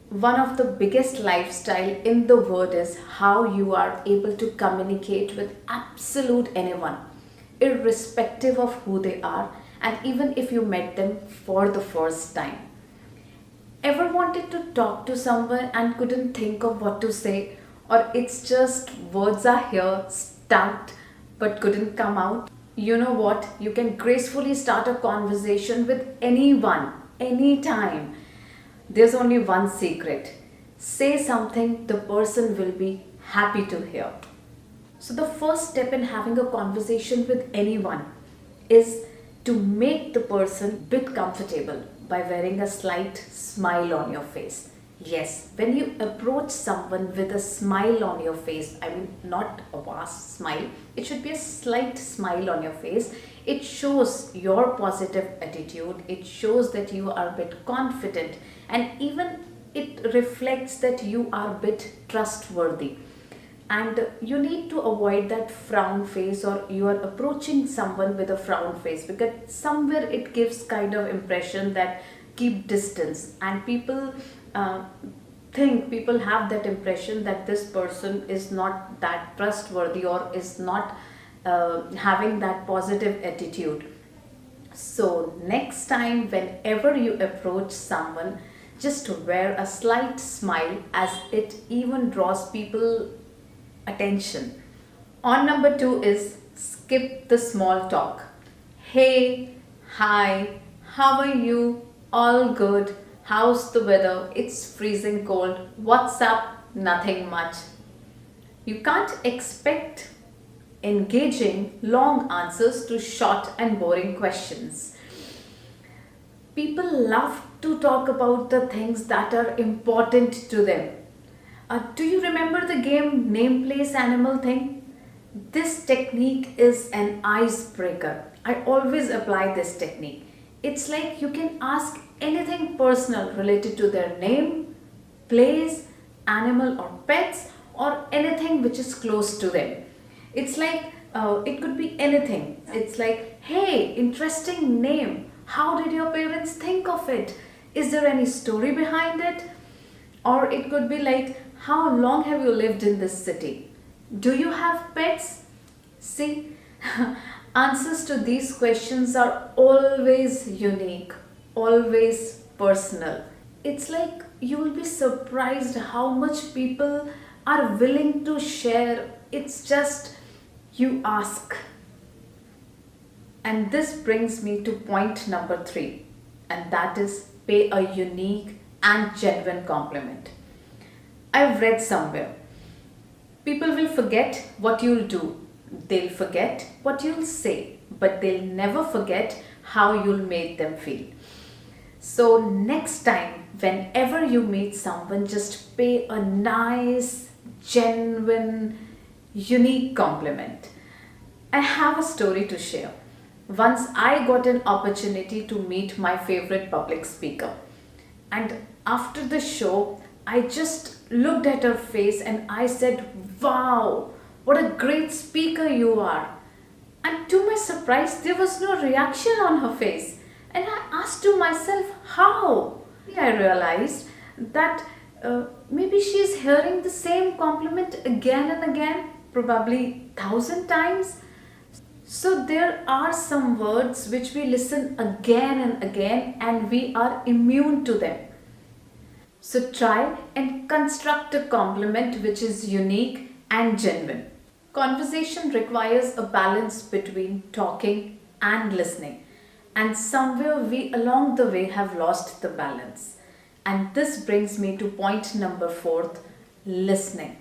One of the biggest lifestyle in the world is how you are able to communicate with absolute anyone, irrespective of who they are, and even if you met them for the first time. Ever wanted to talk to someone and couldn't think of what to say, or it's just words are here, stuck, but couldn't come out? You know what? You can gracefully start a conversation with anyone, anytime. There's only one secret. Say something the person will be happy to hear. So, the first step in having a conversation with anyone is to make the person bit comfortable by wearing a slight smile on your face. Yes, when you approach someone with a smile on your face, I mean, not a vast smile, it should be a slight smile on your face. It shows your positive attitude, it shows that you are a bit confident, and even it reflects that you are a bit trustworthy. And you need to avoid that frown face, or you are approaching someone with a frown face, because somewhere it gives kind of impression that keep distance, and uh, people have that impression that this person is not that trustworthy or is not having that positive attitude. So next time whenever you approach someone, just wear a slight smile, as it even draws people attention. On number 2 is skip the small talk. Hey, hi, how are you? All good. How's the weather? It's freezing cold. What's up? Nothing much. You can't expect engaging long answers to short and boring questions. People love to talk about the things that are important to them. Do you remember the game Name Place Animal thing? This technique is an icebreaker. I always apply this technique. It's like you can ask anything personal related to their name, place, animal or pets, or anything which is close to them. It's like it could be anything. It's like, hey, interesting name. How did your parents think of it? Is there any story behind it? Or it could be like, how long have you lived in this city? Do you have pets? See, answers to these questions are always unique, always personal. It's like you will be surprised how much people are willing to share. It's just you ask. And this brings me to point number 3, and that is pay a unique and genuine compliment. I've read somewhere, people will forget what you'll do, they'll forget what you'll say, but they'll never forget how you'll make them feel. So, next time, whenever you meet someone, just pay a nice, genuine, unique compliment. I have a story to share. Once I got an opportunity to meet my favorite public speaker, and after the show, I just looked at her face and I said, wow, what a great speaker you are. And to my surprise, there was no reaction on her face. And I asked to myself, how? I realized that maybe she is hearing the same compliment again and again, probably 1,000 times. So there are some words which we listen again and again and we are immune to them. So try and construct a compliment which is unique and genuine. Conversation requires a balance between talking and listening. And somewhere we along the way have lost the balance. And this brings me to point number 4, listening.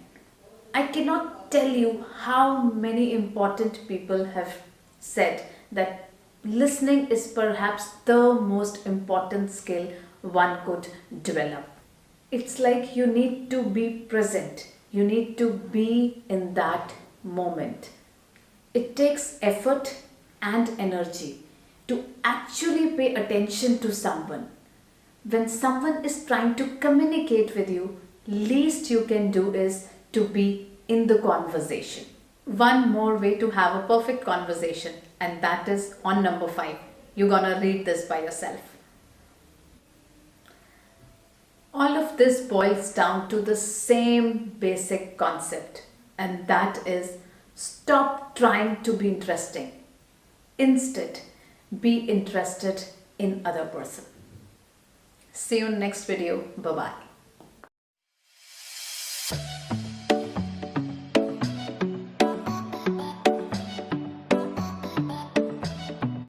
I cannot tell you how many important people have said that listening is perhaps the most important skill one could develop. It's like you need to be present, you need to be in that moment. It takes effort and energy to actually pay attention to someone. When someone is trying to communicate with you, least you can do is to be in the conversation. One more way to have a perfect conversation, and that is on number 5. You're gonna read this by yourself. All of this boils down to the same basic concept, and that is stop trying to be interesting. Instead, be interested in other person. See you in next video. Bye bye.